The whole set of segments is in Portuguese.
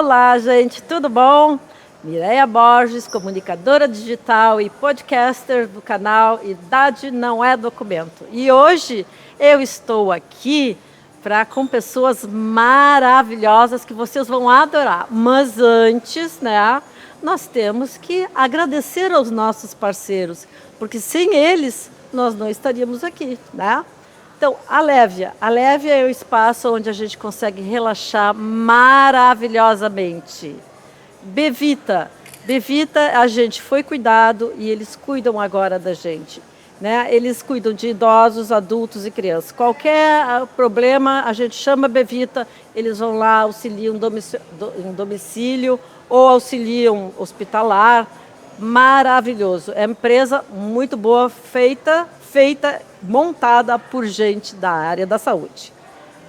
Olá, gente, tudo bom? Mireia Borges, comunicadora digital e podcaster do canal Idade Não é Documento. E hoje eu estou aqui com pessoas maravilhosas que vocês vão adorar. Mas antes, né, nós temos que agradecer aos nossos parceiros, porque sem eles nós não estaríamos aqui, né? Então, a Lévia é o espaço onde a gente consegue relaxar maravilhosamente. Bevita, a gente foi cuidado e eles cuidam agora da gente, né? Eles cuidam de idosos, adultos e crianças. Qualquer problema, a gente chama Bevita, eles vão lá, auxiliam em domicílio ou auxiliam hospitalar. Maravilhoso. É uma empresa muito boa, montada por gente da área da saúde.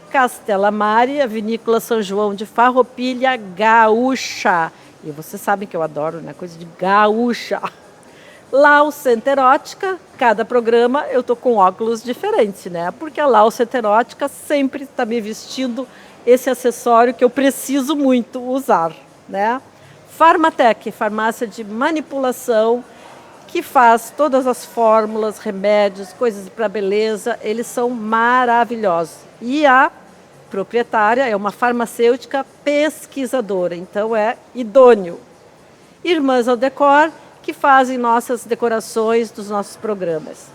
Castela Mari, a Vinícola São João de Farroupilha, gaúcha. E vocês sabem que eu adoro, né? Coisa de gaúcha. Lau Center Ótica, cada programa eu tô com óculos diferentes, né? Porque a Lau Center Ótica sempre está me vestindo esse acessório que eu preciso muito usar, né? Farmatec, farmácia de manipulação, que faz todas as fórmulas, remédios, coisas para beleza, eles são maravilhosos. E a proprietária é uma farmacêutica pesquisadora, então é idôneo. Irmãs ao Decor, que fazem nossas decorações dos nossos programas.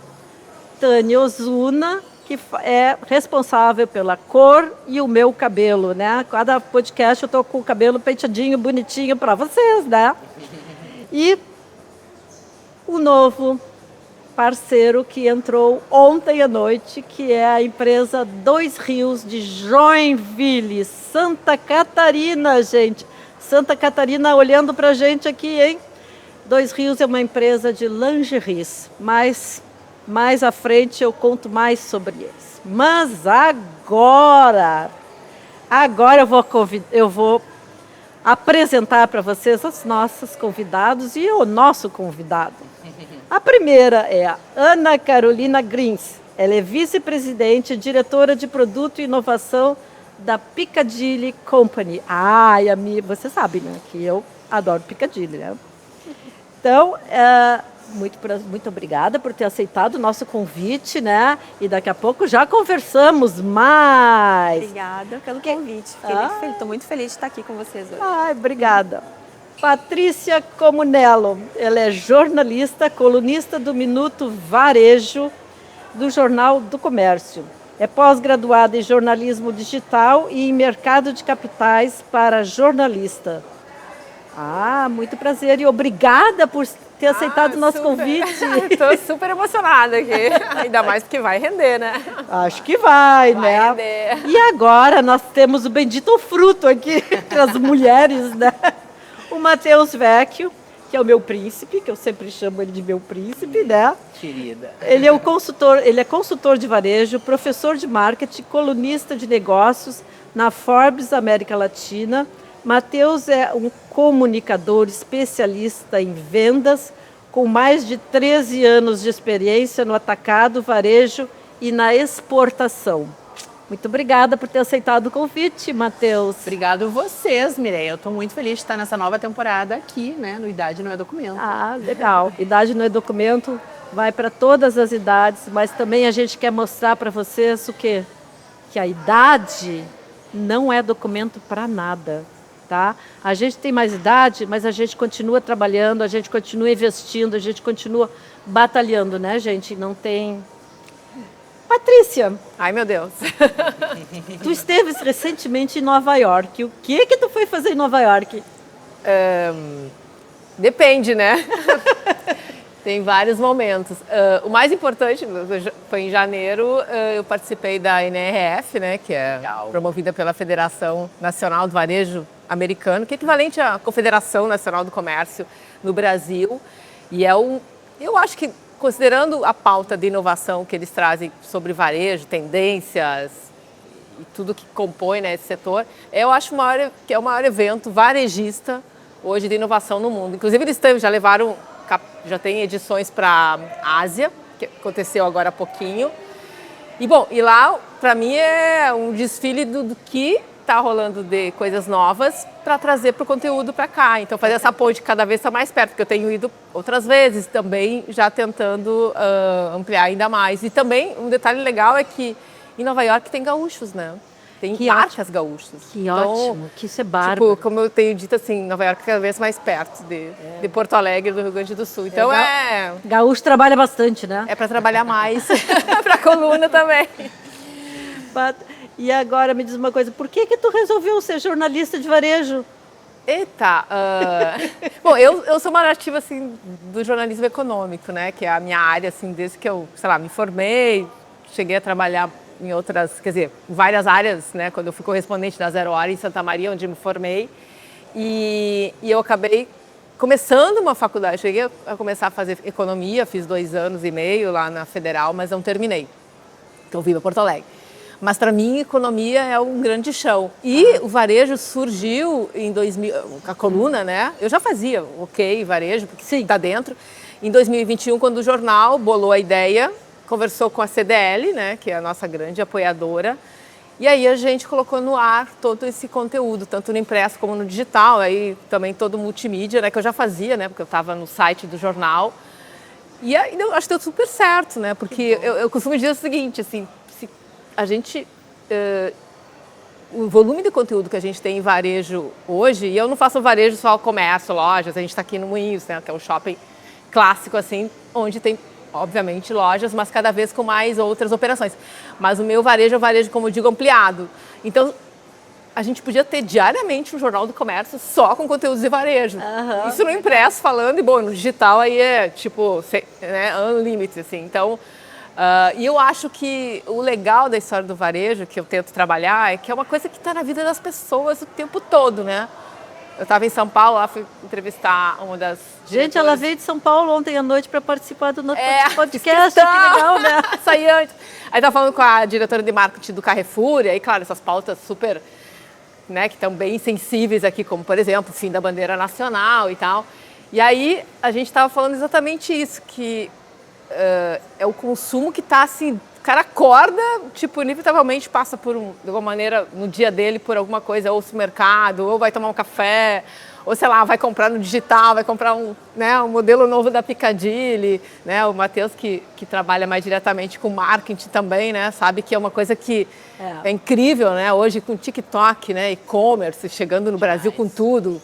Tânia Ozuna, que é responsável pela cor e o meu cabelo, né? Cada podcast eu tô com o cabelo penteadinho, bonitinho para vocês, né? E o novo parceiro que entrou ontem à noite, que é a empresa Dois Rios de Joinville, Santa Catarina, gente. Santa Catarina olhando pra gente aqui, hein? Dois Rios é uma empresa de lingeries, mas mais à frente eu conto mais sobre eles. Mas agora eu vou apresentar para vocês os nossos convidados e o nosso convidado. A primeira é a Ana Carolina Grins. Ela é vice-presidente e diretora de produto e inovação da Piccadilly Company. Você sabe, né, que eu adoro Piccadilly, né? Então, muito obrigada por ter aceitado o nosso convite, né? E daqui a pouco já conversamos mais. Obrigada pelo convite. Estou muito feliz de estar aqui com vocês hoje. Obrigada. Patrícia Comunello, ela é jornalista, colunista do Minuto Varejo, do Jornal do Comércio. É pós-graduada em jornalismo digital e em mercado de capitais para jornalista. Muito prazer e obrigada por ter aceitado o nosso convite. Estou super emocionada aqui, ainda mais porque vai render, né? Acho que vai, né? Render. E agora nós temos o bendito fruto aqui, as mulheres, né? O Matheus Vecchio, que é o meu príncipe, que eu sempre chamo ele de meu príncipe, né? Querida. Ele é consultor de varejo, professor de marketing, colunista de negócios na Forbes América Latina. Matheus é um comunicador especialista em vendas, com mais de 13 anos de experiência no atacado, varejo e na exportação. Muito obrigada por ter aceitado o convite, Matheus. Obrigado vocês, Mireia. Eu estou muito feliz de estar nessa nova temporada aqui, né, no Idade Não é Documento. Legal. Idade Não é Documento, vai para todas as idades, mas também a gente quer mostrar para vocês o quê? Que a idade não é documento para nada, tá? A gente tem mais idade, mas a gente continua trabalhando, a gente continua investindo, a gente continua batalhando, né, gente? Não tem... Patrícia. Ai, meu Deus. Tu esteves recentemente em Nova York. O que tu foi fazer em Nova York? Depende, né? Tem vários momentos. O mais importante foi em janeiro, eu participei da NRF, né, que é promovida pela Federação Nacional do Varejo Americano, que é equivalente à Confederação Nacional do Comércio no Brasil. E eu acho que, considerando a pauta de inovação que eles trazem sobre varejo, tendências e tudo que compõe, né, esse setor, eu acho que é o maior evento varejista hoje de inovação no mundo. Inclusive, eles já tem edições para a Ásia, que aconteceu agora há pouquinho. E lá, para mim, é um desfile do que está rolando de coisas novas para trazer para o conteúdo para cá. Então, fazer essa ponte cada vez está mais perto, porque eu tenho ido outras vezes também, já tentando ampliar ainda mais. E também, um detalhe legal é que em Nova York tem gaúchos, né? Tem marcas gaúchos. Que ótimo, que isso é bárbaro. Tipo, como eu tenho dito assim, Nova York é cada vez mais perto de Porto Alegre, do Rio Grande do Sul. Então Gaúcho trabalha bastante, né? é para trabalhar mais, para a coluna também. E agora me diz uma coisa, por que tu resolveu ser jornalista de varejo? Eita! Bom, eu sou uma nativa, assim, do jornalismo econômico, né? Que é a minha área, assim, desde que eu, sei lá, me formei, cheguei a trabalhar em outras, quer dizer, em várias áreas, né? Quando eu fui correspondente da Zero Hora em Santa Maria, onde me formei. E eu acabei começando uma faculdade, cheguei a começar a fazer economia, fiz 2 anos e meio lá na Federal, mas não terminei. Então, eu vim para Porto Alegre. Mas para mim, economia é um grande chão. E o varejo surgiu em 2000, a coluna, né? Eu já fazia varejo, porque está dentro. Em 2021, quando o jornal bolou a ideia, conversou com a CDL, né? Que é a nossa grande apoiadora. E aí a gente colocou no ar todo esse conteúdo, tanto no impresso como no digital. Aí também todo multimídia, né? Que eu já fazia, né? Porque eu estava no site do jornal. E aí eu acho que deu super certo, né? Porque eu costumo dizer o seguinte, assim, a gente, o volume de conteúdo que a gente tem em varejo hoje, e eu não faço varejo só comércio, lojas, a gente está aqui no Moinhos, né, que é um shopping clássico, assim, onde tem, obviamente, lojas, mas cada vez com mais outras operações. Mas o meu varejo é um varejo, como eu digo, ampliado. Então, a gente podia ter diariamente um jornal do comércio só com conteúdos de varejo. Isso no impresso falando, e bom, no digital aí é tipo, né, unlimited, assim. Então, e eu acho que o legal da história do varejo, que eu tento trabalhar, é que é uma coisa que está na vida das pessoas o tempo todo, né? Eu estava em São Paulo, lá fui entrevistar uma das Gente, ela veio de São Paulo ontem à noite para participar do nosso podcast, que legal, né? Saí antes. Aí estava falando com a diretora de marketing do Carrefour, e aí, claro, essas pautas super, né, que estão bem sensíveis aqui, como, por exemplo, o fim da bandeira nacional e tal. E aí, a gente estava falando exatamente isso, que é o consumo que está assim, o cara acorda, tipo, inevitavelmente passa por de alguma maneira, no dia dele, por alguma coisa, ou supermercado, ou vai tomar um café, ou sei lá, vai comprar no digital, vai comprar um modelo novo da Piccadilly, né? O Matheus, que trabalha mais diretamente com marketing também, né? Sabe que é uma coisa que é incrível, né? Hoje com TikTok, né? E-commerce, chegando no Brasil com tudo.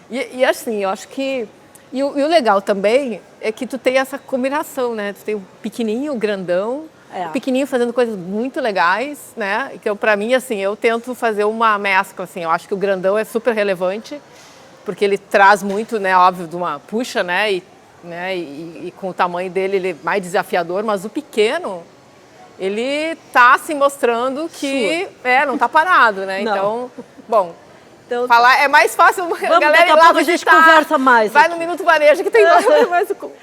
E assim, eu acho que... E o legal também é que tu tem essa combinação, né? Tu tem o pequenininho, o grandão, o pequenininho fazendo coisas muito legais, né? Então, para mim, assim, eu tento fazer uma mescla, assim. Eu acho que o grandão é super relevante, porque ele traz muito, né? Óbvio, de uma puxa, né? E com o tamanho dele, ele é mais desafiador, mas o pequeno, ele tá se mostrando que não está parado, né? Não. Então, bom... Então, falar é mais fácil, a galera daqui a ir lá pouco a gente conversa mais. Vai no Minuto Varejo que tem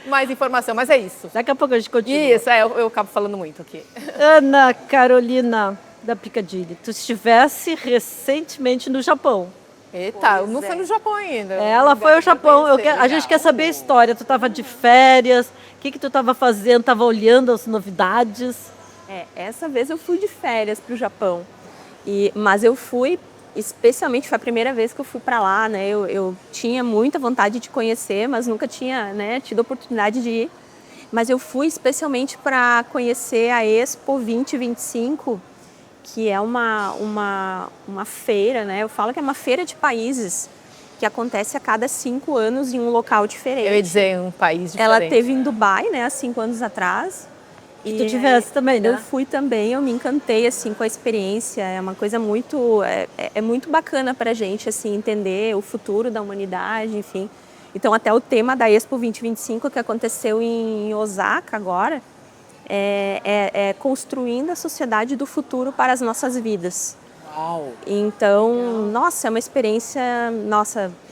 mais informação, mas é isso. Daqui a pouco a gente continua. Isso, eu acabo falando muito aqui. Ana Carolina da Piccadilly, tu estivesse recentemente no Japão. Eita, eu não fui no Japão ainda. Ela foi ao Japão. A gente quer saber a história. Tu estava de férias, o que tu estava fazendo? Estava olhando as novidades? Essa vez eu fui de férias para o Japão. Mas eu fui... Especialmente foi a primeira vez que eu fui para lá, né? Eu tinha muita vontade de conhecer, mas nunca tinha, né, tido a oportunidade de ir. Mas eu fui especialmente para conhecer a Expo 2025, que é uma feira, né? Eu falo que é uma feira de países que acontece a cada 5 anos em um local diferente. Eu ia dizer, um país diferente. Ela teve em Dubai, né, há 5 anos atrás. E tu tivesse também, né? Eu fui também, eu me encantei assim com a experiência. É uma coisa muito, muito bacana para a gente assim entender o futuro da humanidade, enfim. Então até o tema da Expo 2025 que aconteceu em Osaka agora é construindo a sociedade do futuro para as nossas vidas. Uau. Então, nossa, é uma experiência,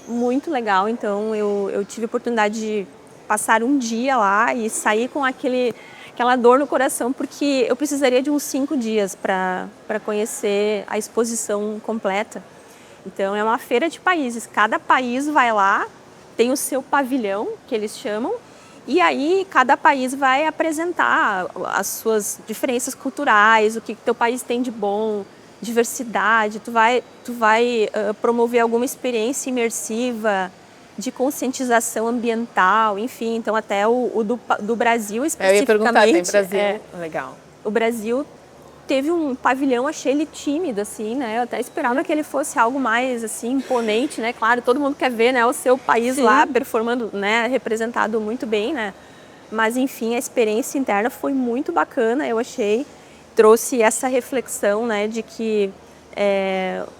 muito legal. Então eu tive a oportunidade de passar um dia lá e sair com aquela dor no coração, porque eu precisaria de uns 5 dias para conhecer a exposição completa. Então, é uma feira de países. Cada país vai lá, tem o seu pavilhão, que eles chamam, e aí cada país vai apresentar as suas diferenças culturais, o que teu país tem de bom. diversidade, tu vai promover alguma experiência imersiva de conscientização ambiental, enfim. Então, até o do Brasil especificamente... Eu ia perguntar, tem Brasil? Legal. O Brasil teve um pavilhão, achei ele tímido, assim, né? Eu até esperava que ele fosse algo mais, assim, imponente, né? Claro, todo mundo quer ver, né, o seu país lá performando, né, representado muito bem, né? Mas, enfim, a experiência interna foi muito bacana, eu achei. Trouxe essa reflexão, né, de que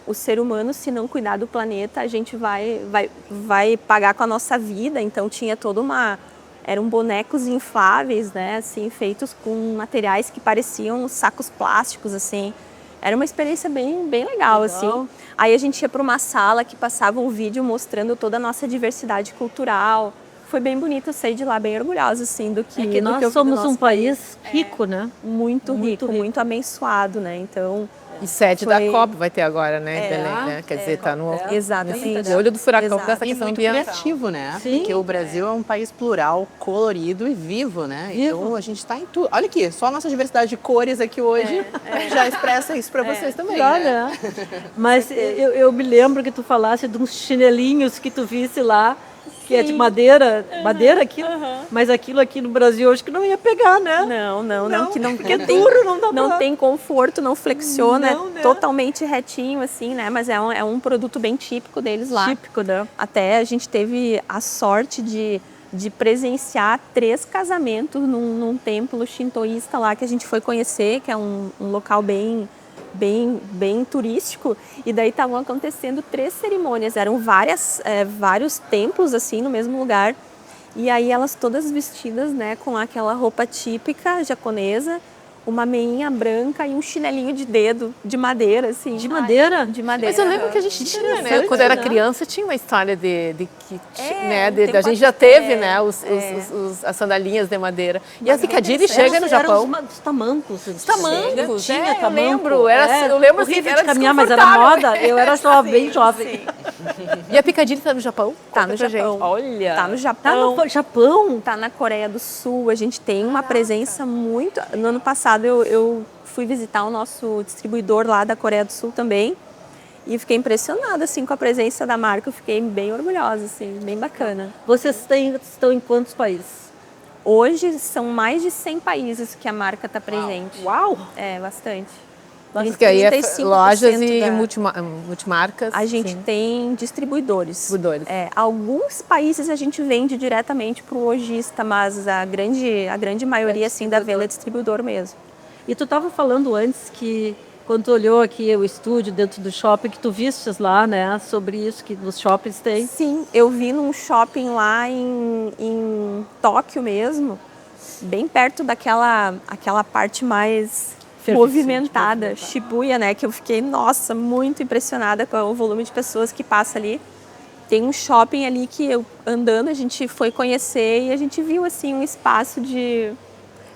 o ser humano, se não cuidar do planeta, a gente vai pagar com a nossa vida. Então, tinha toda uma... Eram bonecos infláveis, né, assim, feitos com materiais que pareciam sacos plásticos, assim. Era uma experiência bem legal, assim. Aí a gente ia para uma sala que passava um vídeo mostrando toda a nossa diversidade cultural. Foi bem bonito, eu saí de lá bem orgulhosa, assim, do que... que nós somos um país rico, né? Muito rico, muito abençoado, né? Então... E sede da COP vai ter agora, né, Belém, né? Quer dizer, tá no... Exatamente. De olho do furacão dessa E questão muito ambiental. criativo, né? Sim. Porque o Brasil é um país plural, colorido e vivo, né? Então a gente está em tudo. Olha aqui, só a nossa diversidade de cores aqui hoje já expressa isso para vocês também, né? Mas eu me lembro que tu falasse de uns chinelinhos que tu visse lá, que é de madeira, aquilo, mas aquilo aqui no Brasil eu acho que não ia pegar, né? Não, que não, porque é duro, não dá não pra... tem conforto, não flexiona, Não, né? totalmente retinho, assim, né? Mas é um produto bem típico deles lá. Típico, né? Até a gente teve a sorte de presenciar 3 casamentos num templo shintoísta lá que a gente foi conhecer, que é um local bem turístico, e daí estavam acontecendo 3 cerimônias, eram vários templos assim no mesmo lugar, e aí elas todas vestidas, né, com aquela roupa típica japonesa, uma meinha branca e um chinelinho de dedo de madeira, assim. De madeira? De madeira. Mas eu lembro que a gente tinha, né? Quando era criança, tinha uma história a gente já teve, né? As sandalinhas de madeira. E a Piccadilly chega no Japão. Os tamancos. Os tamancos, Tinha eu lembro. Eu lembro assim, horrível era de caminhar, mas era desconfortável. moda. Eu era bem jovem. E a Piccadilly tá no Japão? Tá no Japão. Olha. Tá no Tá Japão. no Japão? Tá na Coreia do Sul. A gente tem uma presença muito... No ano passado eu fui visitar o nosso distribuidor lá da Coreia do Sul também. E fiquei impressionada, assim, com a presença da marca. Eu fiquei bem orgulhosa, assim, bem bacana. Vocês estão em quantos países? Hoje são mais de 100 países que a marca está presente. Uau! É, bastante. Porque aí é 35% lojas e da- multimarcas. A gente sim. tem distribuidores. Distribuidores. Alguns países a gente vende diretamente para o lojista, mas a grande maioria assim, da venda é distribuidor mesmo. E tu estava falando antes que, quando tu olhou aqui o estúdio dentro do shopping, que tu vistes lá, né, sobre isso que nos shoppings tem. Sim, eu vi num shopping lá em Tóquio mesmo, bem perto aquela parte mais movimentada, Shibuya, né? Que eu fiquei, nossa, muito impressionada com o volume de pessoas que passa ali. Tem um shopping ali que andando, a gente foi conhecer e a gente viu, assim, um espaço de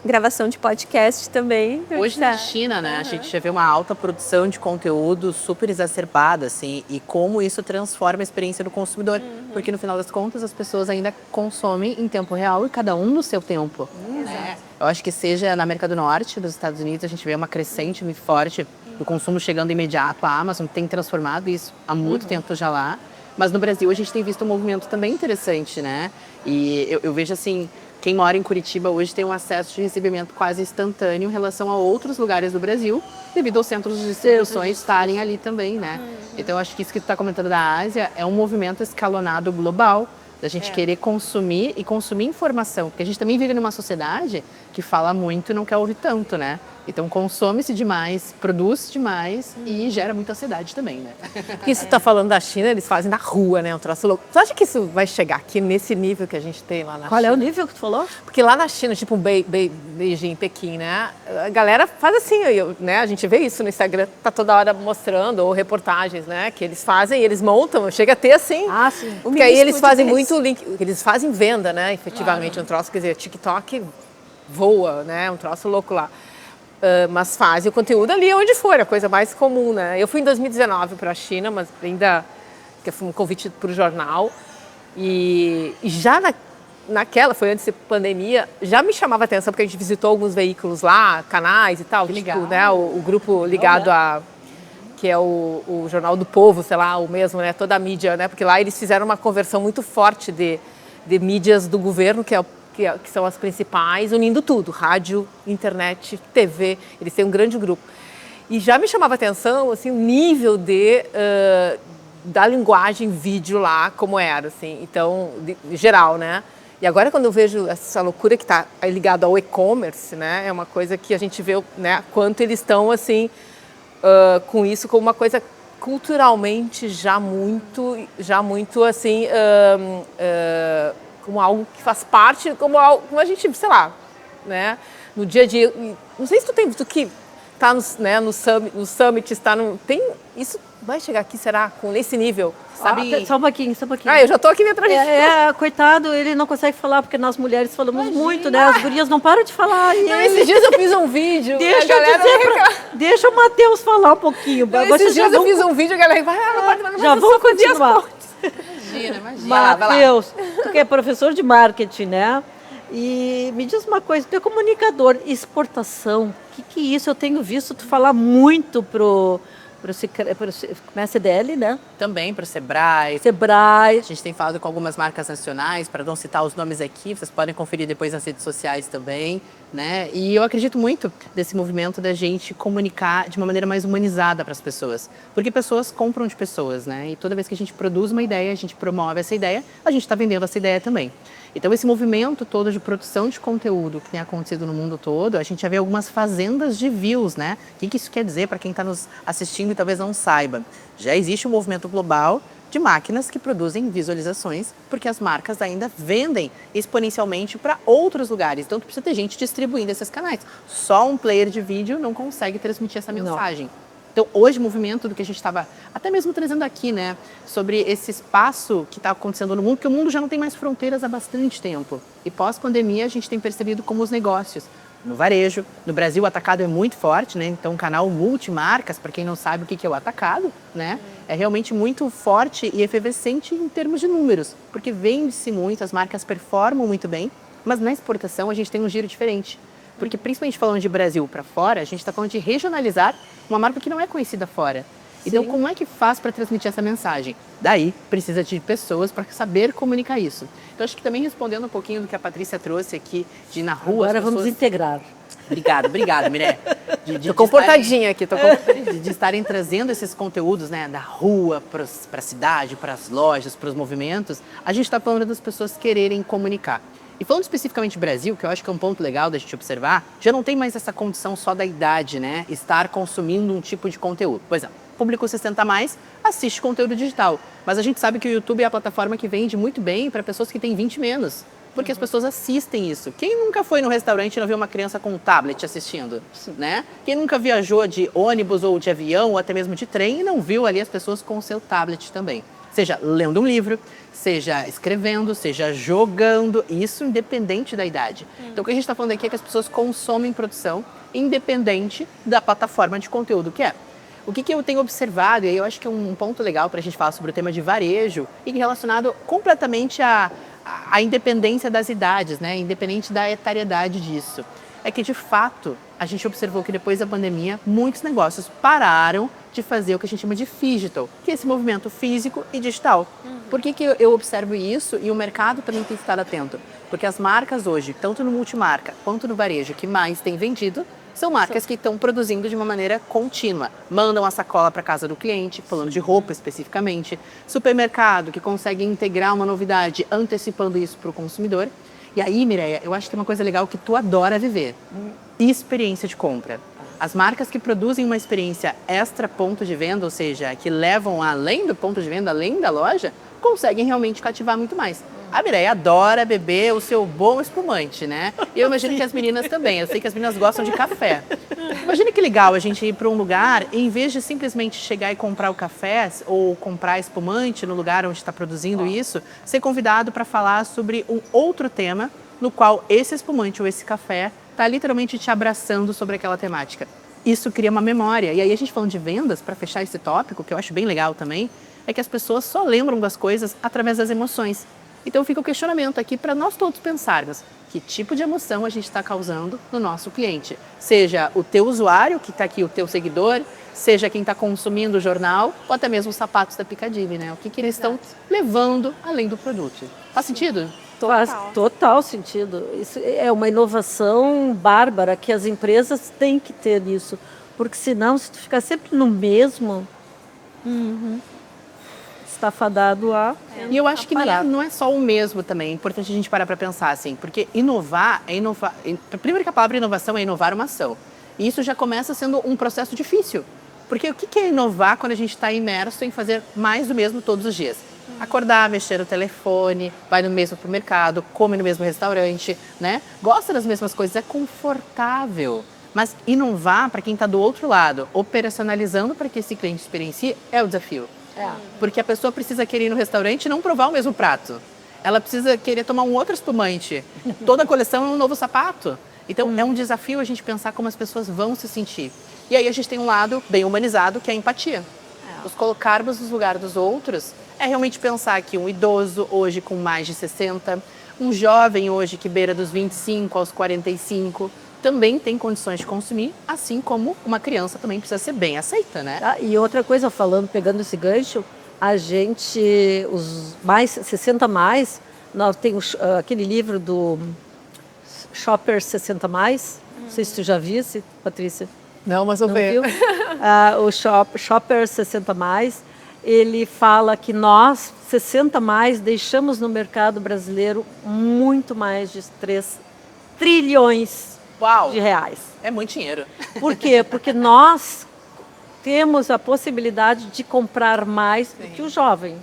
gravação de podcast também. Hoje na China, né, a gente já vê uma alta produção de conteúdo super exacerbada, assim, e como isso transforma a experiência do consumidor. Porque no final das contas as pessoas ainda consomem em tempo real e cada um no seu tempo. Né? Eu acho que seja na América do Norte, dos Estados Unidos, a gente vê uma crescente muito forte do consumo chegando imediato. A Amazon tem transformado isso há muito tempo já lá. Mas no Brasil a gente tem visto um movimento também interessante, né? E eu vejo assim, quem mora em Curitiba hoje tem um acesso de recebimento quase instantâneo em relação a outros lugares do Brasil, devido aos centros de distribuições estarem ali também, né? Então, acho que isso que tu está comentando da Ásia é um movimento escalonado global, da gente querer consumir e consumir informação. Porque a gente também vive numa sociedade que fala muito e não quer ouvir tanto, né? Então, consome-se demais, produz demais e gera muita ansiedade também, né? Porque isso tá falando da China, eles fazem na rua, né? Um troço louco. Tu acha que isso vai chegar aqui nesse nível que a gente tem lá na Qual China? é o nível que tu falou? Porque lá na China, tipo Beijing, Pequim, né? A galera faz assim, né? A gente vê isso no Instagram, tá toda hora mostrando, ou reportagens, né? Que eles fazem, eles montam, chega a ter assim. Ah, sim. Porque aí eles fazem muito link, eles fazem venda, né? Efetivamente, um troço, quer dizer, TikTok voa, né? Um troço louco lá. Mas fazem o conteúdo ali onde for, a coisa mais comum, né? Eu fui em 2019 para a China, mas ainda que foi um convite para o jornal. E já naquela, foi antes da pandemia, já me chamava a atenção, porque a gente visitou alguns veículos lá, canais e tal. Que tipo, legal. né, o grupo ligado a que é o Jornal do Povo, sei lá, o mesmo, né? Toda a mídia, né? Porque lá eles fizeram uma conversão muito forte de mídias do governo, que são as principais, unindo tudo, rádio, internet, TV, eles têm um grande grupo. E já me chamava a atenção, assim, o nível da linguagem vídeo lá, como era, assim, então, de geral, né? E agora quando eu vejo essa loucura que está ligada ao e-commerce, né? É uma coisa que a gente vê, né? Quanto eles estão, assim, com isso como uma coisa culturalmente já muito assim, como algo que faz parte, como a gente, sei lá, né? No dia a dia, não sei se tu que está no Summit, tem isso vai chegar aqui, será, nesse nível, sabe? Só um pouquinho. Eu já estou aqui me atrás. Coitado, ele não consegue falar, porque nós mulheres falamos muito, né? As gurias não param de falar. Não, esses dias eu fiz um vídeo. Deixa o Matheus falar um pouquinho. Esses dias eu fiz um vídeo, a galera já vou continuar. Imagina. Matheus, tu que é professor de marketing, né? E me diz uma coisa, tu é comunicador, exportação, o que é isso? Eu tenho visto tu falar muito pro CDL, né? Também para o Sebrae. A gente tem falado com algumas marcas nacionais, para não citar os nomes aqui, vocês podem conferir depois nas redes sociais também, né? E eu acredito muito desse movimento da gente comunicar de uma maneira mais humanizada para as pessoas. Porque pessoas compram de pessoas, né? E toda vez que a gente produz uma ideia, a gente promove essa ideia, a gente está vendendo essa ideia também. Então, esse movimento todo de produção de conteúdo que tem acontecido no mundo todo, a gente já vê algumas fazendas de views, né? O que isso quer dizer para quem está nos assistindo e talvez não saiba? Já existe um movimento global de máquinas que produzem visualizações, porque as marcas ainda vendem exponencialmente para outros lugares. Então, tu precisa ter gente distribuindo esses canais. Só um player de vídeo não consegue transmitir essa mensagem. Não. Então, hoje, o movimento do que a gente estava até mesmo trazendo aqui, né, sobre esse espaço que está acontecendo no mundo, que o mundo já não tem mais fronteiras há bastante tempo. E pós-pandemia, a gente tem percebido como os negócios, no varejo, no Brasil o atacado é muito forte, né, então um canal multimarcas, para quem não sabe o que é o atacado, né, é realmente muito forte e efervescente em termos de números, porque vende-se muito, as marcas performam muito bem, mas na exportação a gente tem um giro diferente. Porque, principalmente falando de Brasil para fora, a gente está falando de regionalizar uma marca que não é conhecida fora. Então, como é que faz para transmitir essa mensagem? Daí, precisa de pessoas para saber comunicar isso. Então, acho que também respondendo um pouquinho do que a Patrícia trouxe aqui, de ir na rua... Agora vamos integrar. Obrigado, Miré. Tô comportadinha aqui. De estarem trazendo esses conteúdos, né, da rua para a cidade, para as lojas, para os movimentos, a gente está falando das pessoas quererem comunicar. E falando especificamente do Brasil, que eu acho que é um ponto legal da gente observar, já não tem mais essa condição só da idade, né? Estar consumindo um tipo de conteúdo. Por exemplo, o público 60 mais assiste conteúdo digital. Mas a gente sabe que o YouTube é a plataforma que vende muito bem para pessoas que têm 20 menos. Porque as pessoas assistem isso. Quem nunca foi no restaurante e não viu uma criança com um tablet assistindo, né? Quem nunca viajou de ônibus ou de avião ou até mesmo de trem e não viu ali as pessoas com o seu tablet também? Seja lendo um livro, seja escrevendo, seja jogando, isso independente da idade. Então, o que a gente está falando aqui é que as pessoas consomem produção independente da plataforma de conteúdo que é. O que eu tenho observado, e aí eu acho que é um ponto legal para a gente falar sobre o tema de varejo, e relacionado completamente à independência das idades, né? Independente da etariedade disso. É que, de fato, a gente observou que depois da pandemia, muitos negócios pararam de fazer o que a gente chama de phygital, que é esse movimento físico e digital. Por que eu observo isso e o mercado também tem estado atento? Porque as marcas hoje, tanto no multimarca quanto no varejo, que mais tem vendido, são marcas que estão produzindo de uma maneira contínua. Mandam a sacola para casa do cliente, falando de roupa especificamente. Supermercado, que consegue integrar uma novidade antecipando isso para o consumidor. E aí, Mireia, eu acho que tem uma coisa legal que tu adora viver. Experiência de compra. As marcas que produzem uma experiência extra ponto de venda, ou seja, que levam além do ponto de venda, além da loja, conseguem realmente cativar muito mais. A Mireia adora beber o seu bom espumante, né? E eu imagino que as meninas também. Eu sei que as meninas gostam de café. Imagina que legal a gente ir para um lugar e, em vez de simplesmente chegar e comprar o café ou comprar espumante no lugar onde está produzindo isso, ser convidado para falar sobre um outro tema no qual esse espumante ou esse café está literalmente te abraçando sobre aquela temática. Isso cria uma memória. E aí a gente falando de vendas, para fechar esse tópico, que eu acho bem legal também, é que as pessoas só lembram das coisas através das emoções. Então fica o questionamento aqui para nós todos pensarmos que tipo de emoção a gente está causando no nosso cliente. Seja o teu usuário, que está aqui, o teu seguidor, seja quem está consumindo o jornal, ou até mesmo os sapatos da Piccadilly, né? O que eles estão levando além do produto. Faz sentido? Faz total sentido. Isso é uma inovação bárbara que as empresas têm que ter isso. Porque senão, se tu ficar sempre no mesmo, está fadado a... E eu acho que não é só o mesmo também. É importante a gente parar para pensar assim. Porque inovar é inovar... Primeiro que a palavra inovação é inovar uma ação. E isso já começa sendo um processo difícil. Porque o que é inovar quando a gente está imerso em fazer mais do mesmo todos os dias? Acordar, mexer no telefone, vai no mesmo supermercado, come no mesmo restaurante, né? Gosta das mesmas coisas, é confortável. Mas inovar para quem está do outro lado, operacionalizando para que esse cliente experiencie, é o desafio. Porque a pessoa precisa querer ir no restaurante e não provar o mesmo prato. Ela precisa querer tomar um outro espumante. Toda a coleção é um novo sapato. Então, é um desafio a gente pensar como as pessoas vão se sentir. E aí a gente tem um lado bem humanizado, que é a empatia. Os colocarmos nos lugares dos outros é realmente pensar que um idoso hoje com mais de 60, um jovem hoje que beira dos 25 aos 45, também tem condições de consumir, assim como uma criança também precisa ser bem aceita, né? E outra coisa, pegando esse gancho, a gente, os mais 60 mais, nós temos aquele livro do Shopper 60 mais, não sei se tu já visse, Patrícia. Não, mas eu vejo. O Shopper 60 mais, ele fala que nós, 60 mais, deixamos no mercado brasileiro muito mais de 3 trilhões de reais. É muito dinheiro. Por quê? Porque nós temos a possibilidade de comprar mais do que o jovem.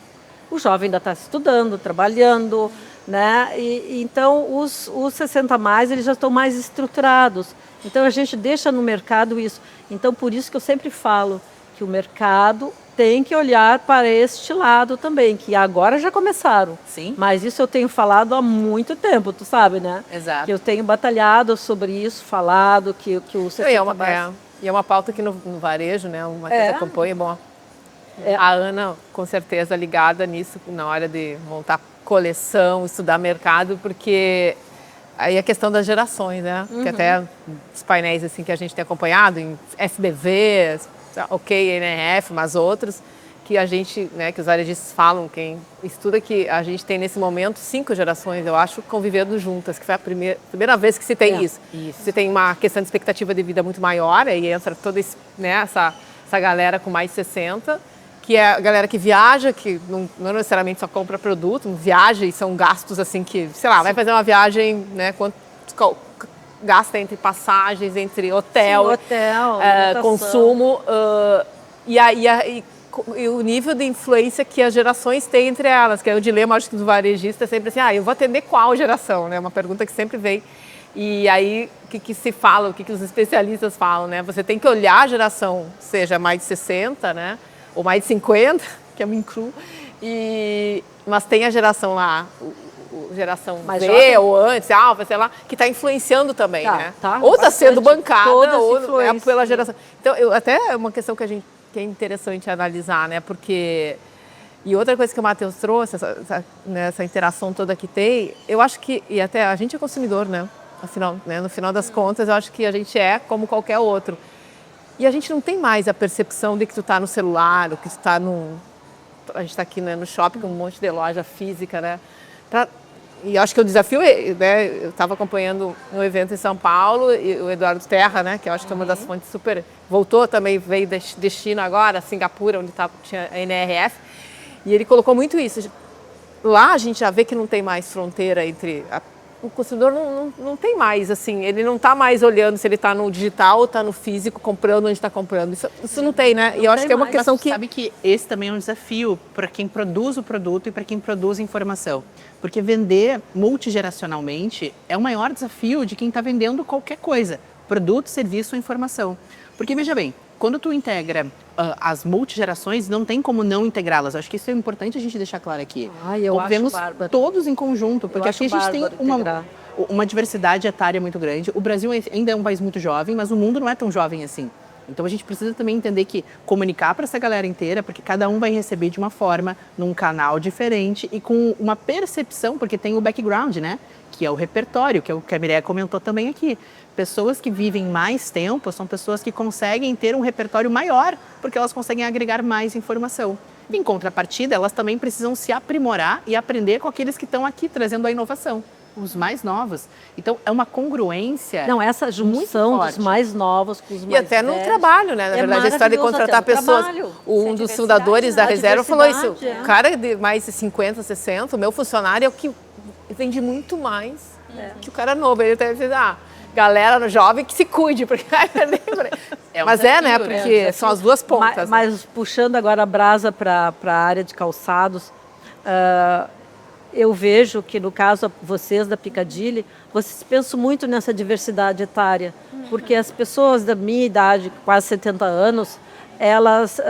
O jovem ainda está estudando, trabalhando, né? Então, os 60 mais, eles já estão mais estruturados. Então, a gente deixa no mercado isso. Então, por isso que eu sempre falo que o mercado tem que olhar para este lado também, que agora já começaram. Sim. Mas isso eu tenho falado há muito tempo, tu sabe, né? Exato. Que eu tenho batalhado sobre isso, falado que o 60 mais... E é uma pauta que no varejo, né? O Matheus acompanha, bom. A Ana, com certeza, ligada nisso na hora de montar coleção, estudar mercado, porque aí a questão das gerações, né? Que até os painéis assim que a gente tem acompanhado em FBV, ok, NRF, mas outros que a gente, né, que os varejistas falam, quem estuda, que a gente tem nesse momento 5 gerações, eu acho, convivendo juntas, que foi a primeira vez que se tem isso. Você tem uma questão de expectativa de vida muito maior, aí entra toda essa galera com mais de 60, que é a galera que viaja, que não necessariamente só compra produto, viaja e são gastos assim que, sei lá, vai fazer uma viagem, né, quanto gasta entre passagens, entre hotel, consumo, e o nível de influência que as gerações têm entre elas, que é o dilema, acho que do varejista, é sempre assim, eu vou atender qual geração, né? Uma pergunta que sempre vem. E aí, o que se fala, o que os especialistas falam, né? Você tem que olhar a geração, seja mais de 60, né? Ou mais de 50, que eu me incluo, mas tem a geração lá, geração mais Z jovem, ou antes, Alfa, sei lá, que está influenciando também, né? Ou está sendo bancada, ou pela né? geração. Então, até é uma questão que que é interessante analisar, né? Porque... E outra coisa que o Matheus trouxe, essa interação toda que tem, eu acho que... E até a gente é consumidor, né? Afinal, né? No final das contas, eu acho que a gente é como qualquer outro. E a gente não tem mais a percepção de que tu está no celular, ou que tu está no... A gente está aqui, né, no shopping com um monte de loja física, né? E acho que o desafio, né, eu estava acompanhando um evento em São Paulo, e o Eduardo Terra, né, que eu acho que é uma das fontes super... Voltou também, veio de China agora, Singapura, onde tinha a NRF, e ele colocou muito isso. Lá a gente já vê que não tem mais fronteira entre... O consumidor não tem mais, assim, ele não está mais olhando se ele está no digital ou está no físico, comprando onde está comprando. Isso não tem, né? E eu acho que é uma questão que... Sabe que esse também é um desafio para quem produz o produto e para quem produz informação. Porque vender multigeracionalmente é o maior desafio de quem está vendendo qualquer coisa. Produto, serviço ou informação. Porque, veja bem, quando tu integra as multigerações, não tem como não integrá-las. Acho que isso é importante a gente deixar claro aqui. Vemos todos em conjunto, porque aqui a gente tem uma diversidade etária muito grande. O Brasil ainda é um país muito jovem, mas o mundo não é tão jovem assim. Então a gente precisa também entender que comunicar para essa galera inteira, porque cada um vai receber de uma forma, num canal diferente e com uma percepção, porque tem o background, né? Que é o repertório, que é o que a Mireia comentou também aqui. Pessoas que vivem mais tempo são pessoas que conseguem ter um repertório maior, porque elas conseguem agregar mais informação. Em contrapartida, elas também precisam se aprimorar e aprender com aqueles que estão aqui trazendo a inovação, os mais novos. Então, é uma congruência. Não, essa junção dos forte. mais novos com os E mais até no velhos. trabalho, né? Na verdade, a história de maravilhoso contratar até no pessoas. trabalho. Um dos fundadores da A Reserva falou isso. diversidade, O cara de mais de 50, 60, o meu funcionário é o que vende muito mais que o cara novo. Ele até fez, galera no jovem que se cuide, porque mas desafio, né? Porque são as duas pontas. Mas puxando agora a brasa para a área de calçados, eu vejo que no caso vocês da Piccadilly, vocês pensam muito nessa diversidade etária, porque as pessoas da minha idade, quase 70 anos, elas,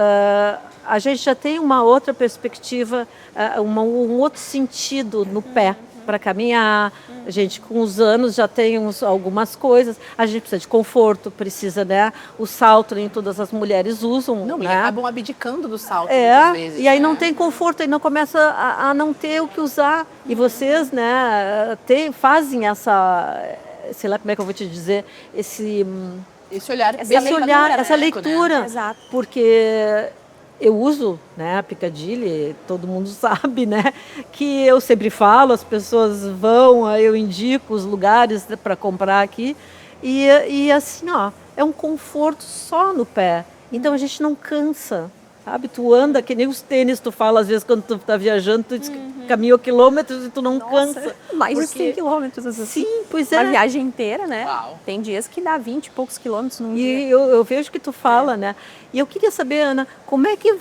a gente já tem uma outra perspectiva, um outro sentido no pé para caminhar. A gente com os anos já tem algumas coisas. A gente precisa de conforto, precisa, né? O salto nem todas as mulheres usam. Não, né? e acabam abdicando do salto É, muitas vezes. e aí não tem conforto, aí não começa a não ter o que usar. E vocês, né, fazem essa, sei lá como é que eu vou te dizer, esse olhar, essa leitura, né? Exato. porque eu uso, né, a Piccadilly, todo mundo sabe, né, que eu sempre falo, as pessoas vão, aí eu indico os lugares para comprar aqui, e assim, é um conforto só no pé, então a gente não cansa, sabe, tu anda que nem os tênis, tu fala às vezes quando tu tá viajando, tu diz que caminhou quilômetros e tu não cansa. Mais de porque... 100 quilômetros. Assim. Sim, pois Uma é. viagem inteira, né? Uau. Tem dias que dá 20 e poucos quilômetros num dia. E eu vejo que tu fala, né? E eu queria saber, Ana, como é que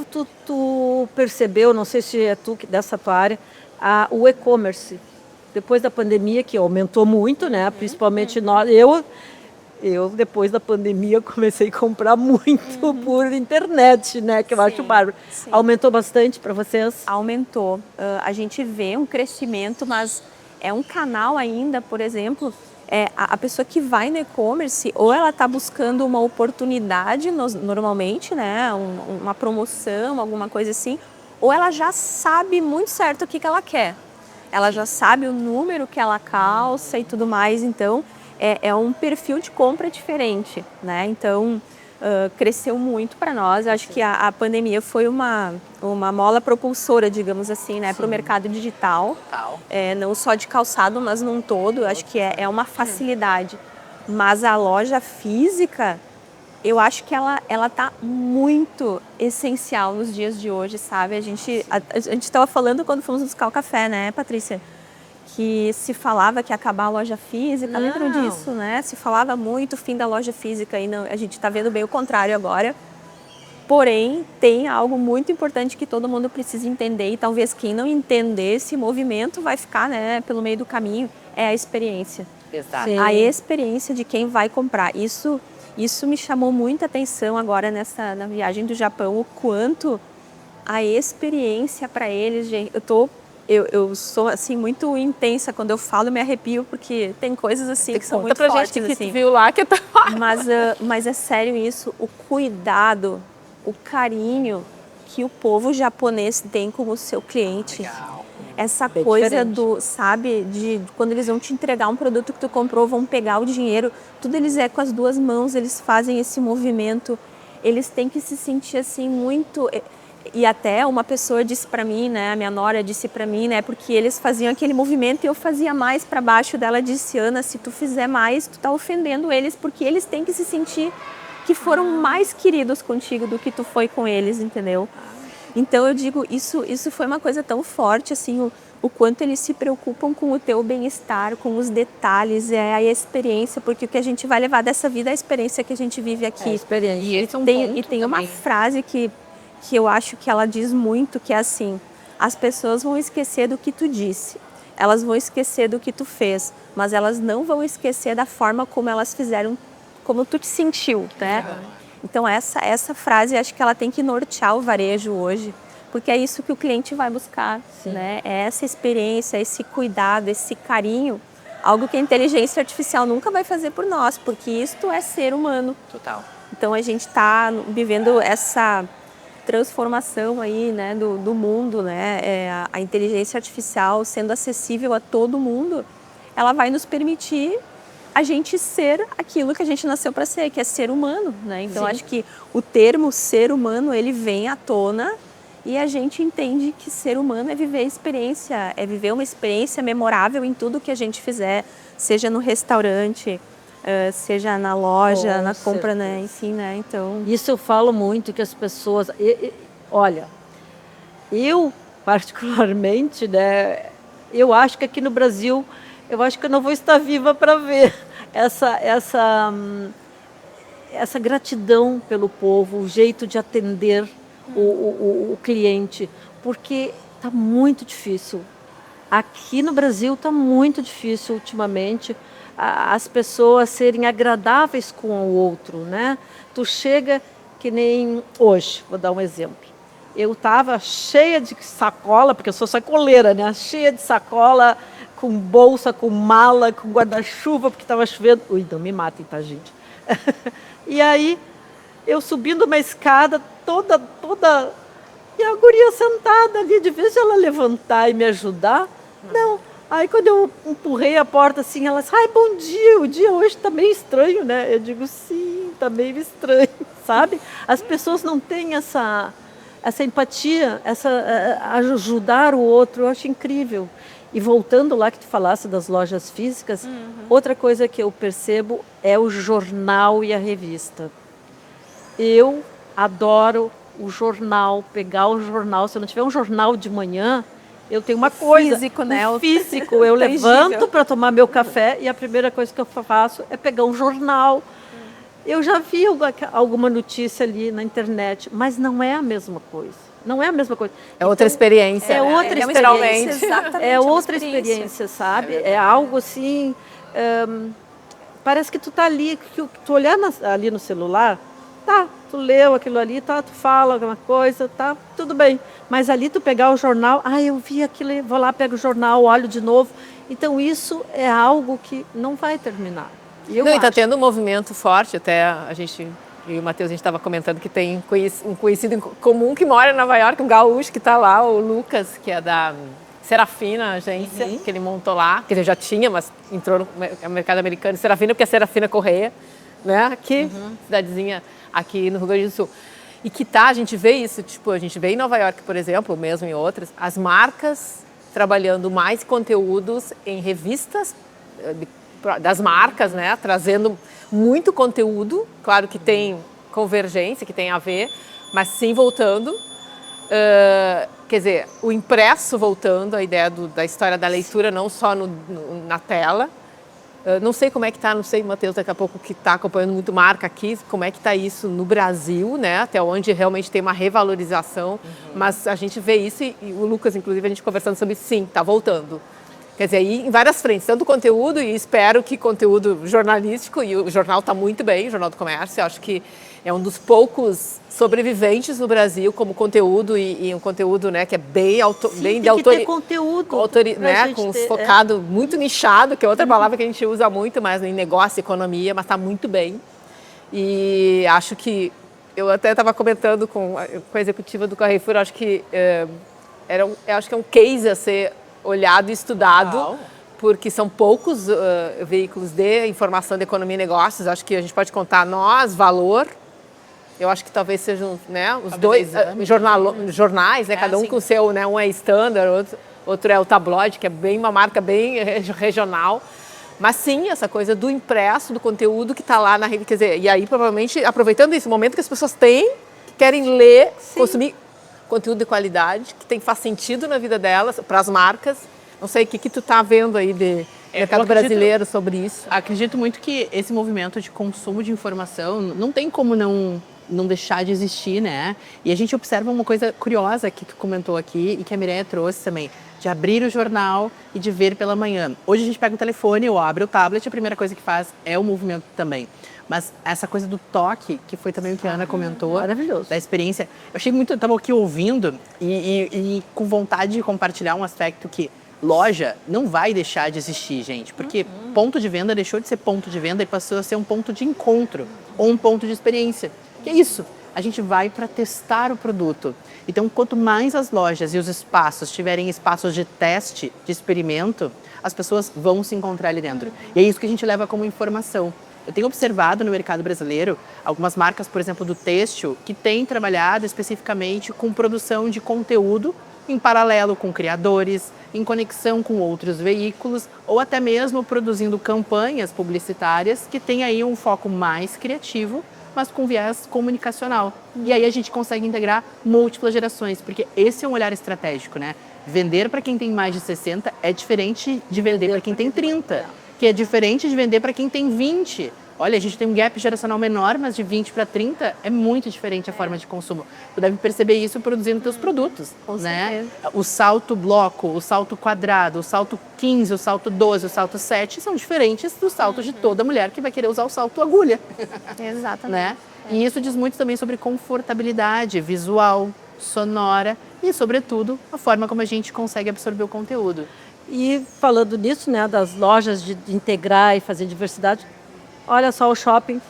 tu percebeu, não sei se é tu dessa tua área, o e-commerce, depois da pandemia, que aumentou muito, né? Principalmente nós. Eu, depois da pandemia, comecei a comprar muito por internet, né? Que eu acho bárbaro. Sim. Aumentou bastante para vocês? Aumentou. A gente vê um crescimento, mas é um canal ainda, por exemplo, a pessoa que vai no e-commerce, ou ela está buscando uma oportunidade, normalmente, né? Uma promoção, alguma coisa assim, ou ela já sabe muito certo o que ela quer. Ela já sabe o número que ela calça e tudo mais, então... É um perfil de compra diferente, né? Então, cresceu muito para nós. Eu acho que a pandemia foi uma mola propulsora, digamos assim, né? Para o mercado digital. Não só de calçado, mas num todo. Eu acho que é uma facilidade. Mas a loja física, eu acho que ela está muito essencial nos dias de hoje, sabe? A gente estava falando quando fomos buscar o café, né, Patrícia? Que se falava que ia acabar a loja física, lembram disso, né? Se falava muito o fim da loja física e não, a gente está vendo bem o contrário agora. Porém, tem algo muito importante que todo mundo precisa entender e talvez quem não entender esse movimento vai ficar, né, pelo meio do caminho, é a experiência. Exato. Sim. A experiência de quem vai comprar. Isso me chamou muita atenção agora na viagem do Japão, o quanto a experiência para eles, gente, eu sou assim muito intensa quando eu falo, eu me arrepio porque tem coisas assim que são muito pra fortes, gente que assim. viu lá que tá... Mas é sério isso, o cuidado, o carinho que o povo japonês tem com o seu cliente. Legal. Essa Bem coisa diferente. sabe, de quando eles vão te entregar um produto que tu comprou, vão pegar o dinheiro, tudo eles com as duas mãos, eles fazem esse movimento. Eles têm que se sentir assim muito... E até uma pessoa disse para mim, né, a minha nora disse para mim, né, porque eles faziam aquele movimento e eu fazia mais para baixo dela, disse, Ana, se tu fizer mais, tu tá ofendendo eles, porque eles têm que se sentir que foram mais queridos contigo do que tu foi com eles, entendeu? Então eu digo, isso foi uma coisa tão forte, assim, o quanto eles se preocupam com o teu bem-estar, com os detalhes, a experiência, porque o que a gente vai levar dessa vida é a experiência que a gente vive aqui. Experiência. E esse é um Tem ponto uma também. frase que eu acho que ela diz muito, que é assim, as pessoas vão esquecer do que tu disse, elas vão esquecer do que tu fez, mas elas não vão esquecer da forma como elas fizeram, como tu te sentiu, né? Então essa frase, acho que ela tem que nortear o varejo hoje, porque é isso que o cliente vai buscar, né? É essa experiência, esse cuidado, esse carinho, algo que a inteligência artificial nunca vai fazer por nós, porque isto é ser humano. Total. Então a gente está vivendo essa transformação aí, né, do mundo, né? A inteligência artificial sendo acessível a todo mundo, ela vai nos permitir a gente ser aquilo que a gente nasceu para ser, que é ser humano, né? Então acho que o termo ser humano, ele vem à tona e a gente entende que ser humano é viver experiência, é viver uma experiência memorável em tudo que a gente fizer, seja no restaurante, seja na loja, Com na compra, né? certeza. Enfim, né? Então, Isso eu falo muito que as pessoas... olha, eu particularmente, né, eu acho que aqui no Brasil, eu acho que eu não vou estar viva para ver essa gratidão pelo povo, o jeito de atender o cliente, porque está muito difícil. Aqui no Brasil está muito difícil ultimamente as pessoas serem agradáveis com o outro, né? Tu chega que nem hoje, vou dar um exemplo. Eu estava cheia de sacola, porque eu sou sacoleira, né? Cheia de sacola, com bolsa, com mala, com guarda-chuva, porque estava chovendo. Ui, não me matem, tá, gente? E aí, eu subindo uma escada toda... E a guria sentada ali, de vez ela levantar e me ajudar, não. Aí quando eu empurrei a porta assim, ela disse, ai, bom dia, o dia hoje está meio estranho, né? Eu digo, sim, está meio estranho, sabe? As pessoas não têm essa empatia, ajudar o outro, eu acho incrível. E voltando lá que tu falasse das lojas físicas, outra coisa que eu percebo é o jornal e a revista. Eu adoro o jornal, pegar o jornal. Se eu não tiver um jornal de manhã, eu tenho uma coisa. Físico, né? O físico. Eu levanto para tomar meu café e a primeira coisa que eu faço é pegar um jornal. Eu já vi alguma notícia ali na internet, mas não é a mesma coisa. Não é a mesma coisa. É outra experiência. É né? outra Literalmente. exatamente. É uma outra experiência, sabe? É algo assim... parece que tu tá ali, que tu olhar ali no celular, tá, tu leu aquilo ali, tá, tu fala alguma coisa, tá, tudo bem. Mas ali tu pegar o jornal, eu vi aquilo, vou lá, pego o jornal, olho de novo. Então isso é algo que não vai terminar. E está tendo um movimento forte, até a gente... Eu e o Matheus, a gente estava comentando que tem um conhecido em comum que mora em Nova York, um gaúcho que está lá, o Lucas, que é da Serafina Agência, que ele montou lá. Quer dizer, já tinha, mas entrou no mercado americano. Serafina, porque é Serafina Correia, né? Aqui, cidadezinha aqui no Rio Grande do Sul. E que a gente vê isso, tipo, a gente vê em Nova York, por exemplo, mesmo em outras, as marcas trabalhando mais conteúdos em revistas das marcas, né? Trazendo muito conteúdo, claro que tem convergência, que tem a ver, mas sim voltando. Quer dizer, o impresso voltando, a ideia da história da leitura, não só na tela. Não sei como é que está, não sei, Matheus, daqui a pouco que está acompanhando muito marca aqui, como é que está isso no Brasil, né? Até onde realmente tem uma revalorização, mas a gente vê isso e o Lucas, inclusive, a gente conversando sobre sim, está voltando. Quer dizer, aí em várias frentes, tanto conteúdo e espero que conteúdo jornalístico, e o jornal está muito bem, o Jornal do Comércio, acho que é um dos poucos sobreviventes no Brasil como conteúdo e um conteúdo, né, que é bem de autoria. Conteúdo, né, focado muito nichado, que é outra palavra que a gente usa muito mais em negócio, economia, mas está muito bem. E acho que eu até estava comentando com a executiva do Carrefour, acho que acho que é um case a ser olhado e estudado, porque são poucos veículos de informação de economia e negócios. Acho que a gente pode contar nós, Valor. Eu acho que talvez sejam, né, os dois jornais, né, cada um com o seu, né, um é Standard, outro é o Tabloide, que é bem uma marca bem regional. Mas sim, essa coisa do impresso, do conteúdo que está lá na rede, quer dizer, e aí provavelmente aproveitando esse momento que as pessoas têm, que querem ler, consumir conteúdo de qualidade, que faz sentido na vida delas, para as marcas. Não sei o que tu está vendo aí de mercado brasileiro sobre isso. Acredito muito que esse movimento de consumo de informação não tem como não deixar de existir, né? E a gente observa uma coisa curiosa que tu comentou aqui e que a Mireia trouxe também, de abrir o jornal e de ver pela manhã. Hoje a gente pega o telefone ou abre o tablet, a primeira coisa que faz é o movimento também. Mas essa coisa do toque, que foi também o que a Ana comentou, maravilhoso, da experiência, eu achei muito, eu estava aqui ouvindo e com vontade de compartilhar um aspecto que loja não vai deixar de existir, gente, porque ponto de venda deixou de ser ponto de venda e passou a ser um ponto de encontro ou um ponto de experiência. Que é isso? A gente vai para testar o produto. Então, quanto mais as lojas e os espaços tiverem espaços de teste, de experimento, as pessoas vão se encontrar ali dentro. E é isso que a gente leva como informação. Eu tenho observado no mercado brasileiro algumas marcas, por exemplo, do têxtil, que têm trabalhado especificamente com produção de conteúdo em paralelo com criadores, em conexão com outros veículos, ou até mesmo produzindo campanhas publicitárias que têm aí um foco mais criativo, mas com viés comunicacional. E aí a gente consegue integrar múltiplas gerações, porque esse é um olhar estratégico, né? Vender para quem tem mais de 60 é diferente de vender para quem tem 30, que é diferente de vender para quem tem 20. Olha, a gente tem um gap geracional menor, mas de 20 para 30 é muito diferente a forma de consumo. Tu deve perceber isso produzindo teus produtos, né? O salto bloco, o salto quadrado, o salto 15, o salto 12, o salto 7 são diferentes do salto de toda mulher que vai querer usar o salto agulha. Exatamente. Né? E isso diz muito também sobre confortabilidade visual, sonora e, sobretudo, a forma como a gente consegue absorver o conteúdo. E falando nisso, né, das lojas de integrar e fazer diversidade, olha só, o shopping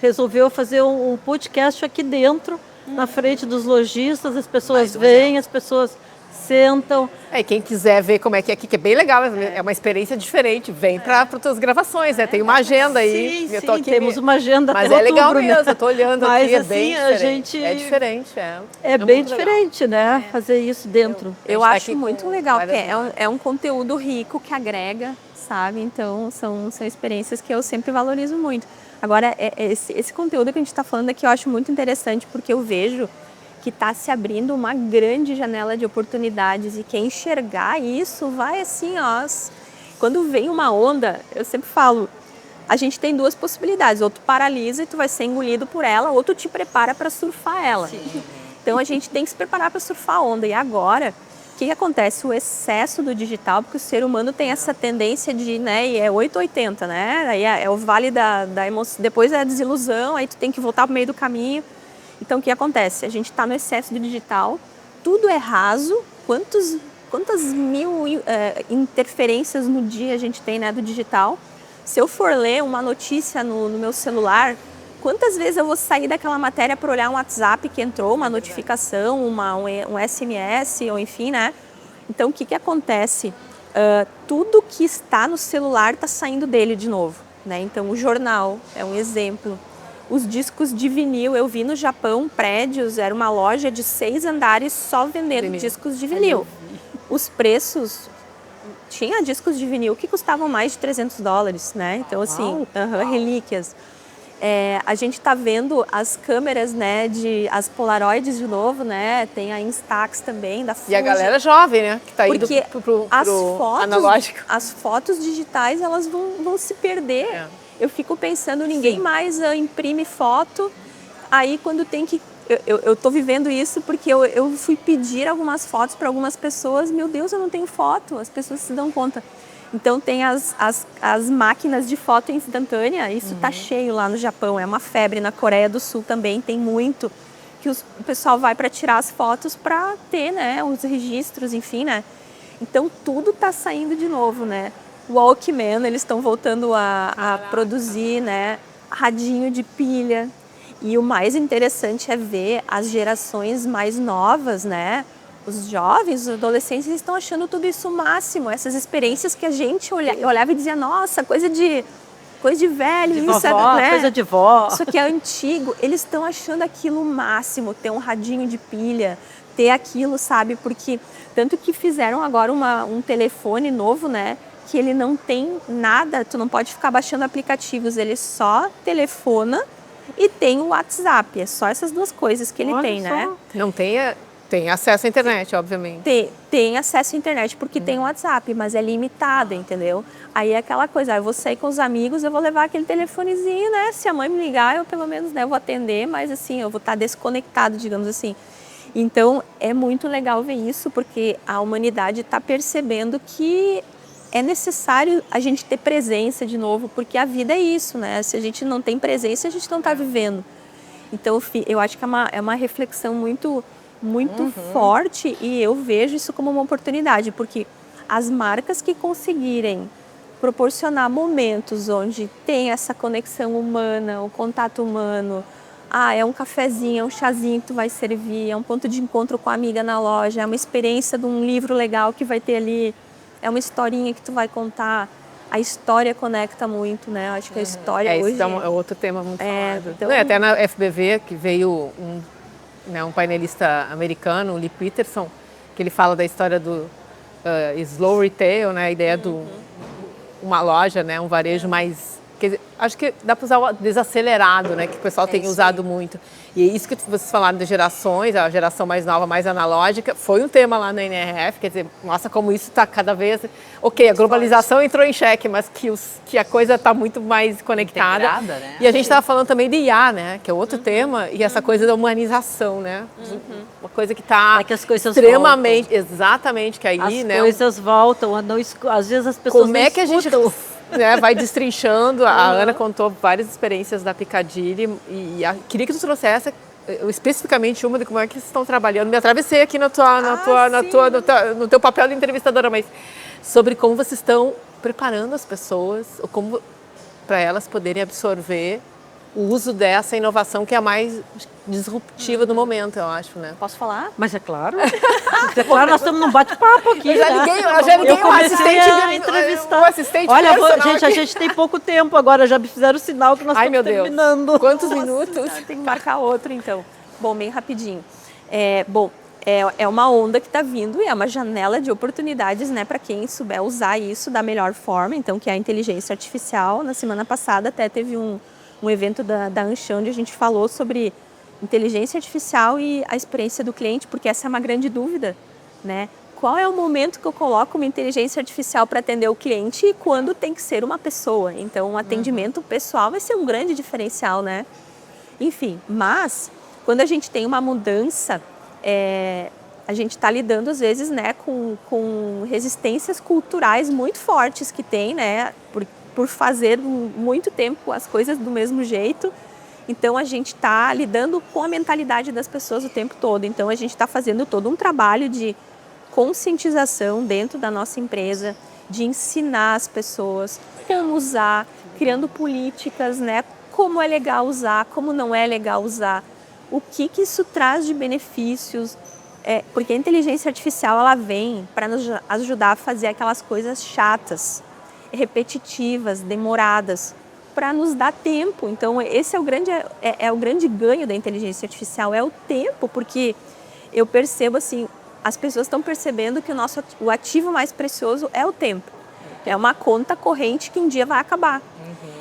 resolveu fazer um podcast aqui dentro, na frente dos lojistas, as pessoas vêm, as pessoas sentam. E quem quiser ver como é que é aqui, que é bem legal, é uma experiência diferente, vem para as tuas gravações, né? Tem uma agenda aí. Sim, eu tô aqui temos uma agenda mas até é legal outubro, mesmo, né? eu tô olhando Mas, aqui, é assim, bem a diferente. gente- É diferente, É bem muito legal. diferente, né? Fazer isso dentro. Eu tá acho aqui muito com legal, porque várias- é um conteúdo rico que agrega, sabe? Então, são experiências que eu sempre valorizo muito. Agora, esse conteúdo que a gente está falando aqui eu acho muito interessante, porque eu vejo que está se abrindo uma grande janela de oportunidades e quem enxergar isso vai assim, ó. Quando vem uma onda, eu sempre falo, a gente tem duas possibilidades, ou tu paralisa e tu vai ser engolido por ela, ou tu te prepara para surfar ela. Então a gente tem que se preparar para surfar a onda. E agora, o que acontece? O excesso do digital, porque o ser humano tem essa tendência de, né, e é 880, né? Aí é o vale da emoção, depois é a desilusão, aí tu tem que voltar para o meio do caminho. Então, o que acontece? A gente está no excesso do digital, tudo é raso. Quantas mil interferências no dia a gente tem, né, do digital? Se eu for ler uma notícia no meu celular, quantas vezes eu vou sair daquela matéria para olhar um WhatsApp que entrou, uma notificação, um SMS, ou enfim, né? Então, o que acontece? Tudo que está no celular está saindo dele de novo, né? Então, o jornal é um exemplo. Os discos de vinil, eu vi no Japão prédios, era uma loja de 6 andares só vendendo discos de vinil. Os preços, tinha discos de vinil que custavam mais de $300, né? Então, assim, relíquias. A gente está vendo as câmeras, né, as Polaroids de novo, né? Tem a Instax também, da Fuji. E a galera jovem, né? Que tá indo Porque pro analógico. as fotos digitais, elas vão se perder. Eu fico pensando, ninguém mais imprime foto. Aí quando tem que... Eu estou vivendo isso porque eu fui pedir algumas fotos para algumas pessoas. Meu Deus, eu não tenho foto. As pessoas se dão conta. Então tem as máquinas de foto instantânea. Isso está cheio lá no Japão. É uma febre. Na Coreia do Sul também tem muito. Que o pessoal vai para tirar as fotos para ter, né, os registros, enfim, né? Então tudo está saindo de novo, né? Walkman, eles estão voltando a produzir, né, radinho de pilha. E o mais interessante é ver as gerações mais novas, né? Os jovens, os adolescentes, eles estão achando tudo isso o máximo. Essas experiências que a gente olhava e dizia, nossa, coisa de velho, De isso vovó, né? coisa de vó. Isso aqui é antigo. Eles estão achando aquilo o máximo, ter um radinho de pilha, ter aquilo, sabe? Porque tanto que fizeram agora um telefone novo, né? Que ele não tem nada, tu não pode ficar baixando aplicativos, ele só telefona e tem o WhatsApp. É só essas duas coisas que ele tem, né? Não tem acesso à internet, obviamente. Tem acesso à internet porque tem o WhatsApp, mas é limitado, entendeu? Aí é aquela coisa, eu vou sair com os amigos, eu vou levar aquele telefonezinho, né? Se a mãe me ligar, eu pelo menos, né, eu vou atender, mas assim, eu vou estar desconectado, digamos assim. Então, é muito legal ver isso, porque a humanidade está percebendo que é necessário a gente ter presença de novo, porque a vida é isso, né? Se a gente não tem presença, a gente não está vivendo. Então, eu acho que é uma reflexão muito forte e eu vejo isso como uma oportunidade, porque As marcas que conseguirem proporcionar momentos onde tem essa conexão humana, o contato humano, é um cafezinho, é um chazinho que tu vai servir, é um ponto de encontro com a amiga na loja, é uma experiência de um livro legal que vai ter ali, é uma historinha que tu vai contar. A história conecta muito, né? Eu acho que a história hoje... Isso é outro tema muito falado. então... Até na FBV, que veio um painelista americano, o Lee Peterson, que ele fala da história do slow retail, né? A ideia do uma loja, né? Um varejo mais... Quer dizer, acho que dá para usar o desacelerado, né? Que o pessoal tem usado muito. E isso que vocês falaram das gerações, a geração mais nova, mais analógica, foi um tema lá na NRF, quer dizer, mostra como isso está cada vez... Ok, a globalização entrou em xeque, mas que a coisa está muito mais conectada. Integrada, né? E a gente estava falando também de IA, né? Que é outro tema, e essa coisa da humanização, né? Uma coisa que está que as coisas extremamente... Exatamente, que aí, as né? coisas voltam, às vezes as pessoas Como é que a gente vai destrinchando? A Ana contou várias experiências da Piccadilly e queria que tu trouxesse especificamente uma de como é que vocês estão trabalhando. Me atravessei aqui no teu papel de entrevistadora, mas sobre como vocês estão preparando as pessoas, ou como para elas poderem absorver o uso dessa inovação que é a mais disruptiva do momento, eu acho, né? Posso falar? Mas é claro. É claro, nós estamos num bate-papo aqui. Eu já liguei um assistente um assistente Olha, personal a gente tem pouco tempo agora, já me fizeram o sinal que nós estamos terminando. Quantos minutos? Tem que marcar outro, então. Bom, bem rapidinho. É uma onda que está vindo e é uma janela de oportunidades, né, para quem souber usar isso da melhor forma, então, que é a inteligência artificial. Na semana passada até teve um evento da Anshan, onde a gente falou sobre inteligência artificial e a experiência do cliente, porque essa é uma grande dúvida, né? Qual é o momento que eu coloco uma inteligência artificial para atender o cliente e quando tem que ser uma pessoa? Então, um atendimento pessoal vai ser um grande diferencial, né? Enfim, mas quando a gente tem uma mudança, a gente está lidando às vezes, né, com resistências culturais muito fortes que tem, né, por fazer muito tempo as coisas do mesmo jeito. Então, a gente está lidando com a mentalidade das pessoas o tempo todo. Então, a gente está fazendo todo um trabalho de conscientização dentro da nossa empresa, de ensinar as pessoas como usar, criando políticas, né? Como é legal usar, como não é legal usar, o que isso traz de benefícios. Porque a inteligência artificial ela vem para nos ajudar a fazer aquelas coisas chatas, repetitivas, demoradas, para nos dar tempo. Então, esse é o grande ganho da inteligência artificial, é o tempo, porque eu percebo assim, as pessoas estão percebendo que o ativo mais precioso é o tempo. É uma conta corrente que um dia vai acabar.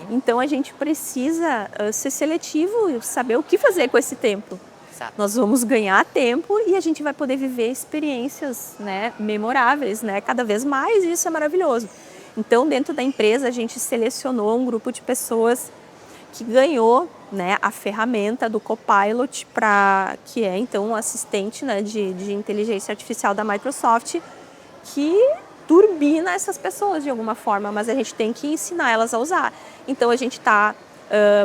Então, a gente precisa ser seletivo e saber o que fazer com esse tempo. Exato. Nós vamos ganhar tempo e a gente vai poder viver experiências, né, memoráveis, né, cada vez mais, e isso é maravilhoso. Então, dentro da empresa, a gente selecionou um grupo de pessoas que ganhou, né, a ferramenta do Copilot, que é, então, um assistente, né, de inteligência artificial da Microsoft, que turbina essas pessoas de alguma forma, mas a gente tem que ensinar elas a usar. Então, a gente está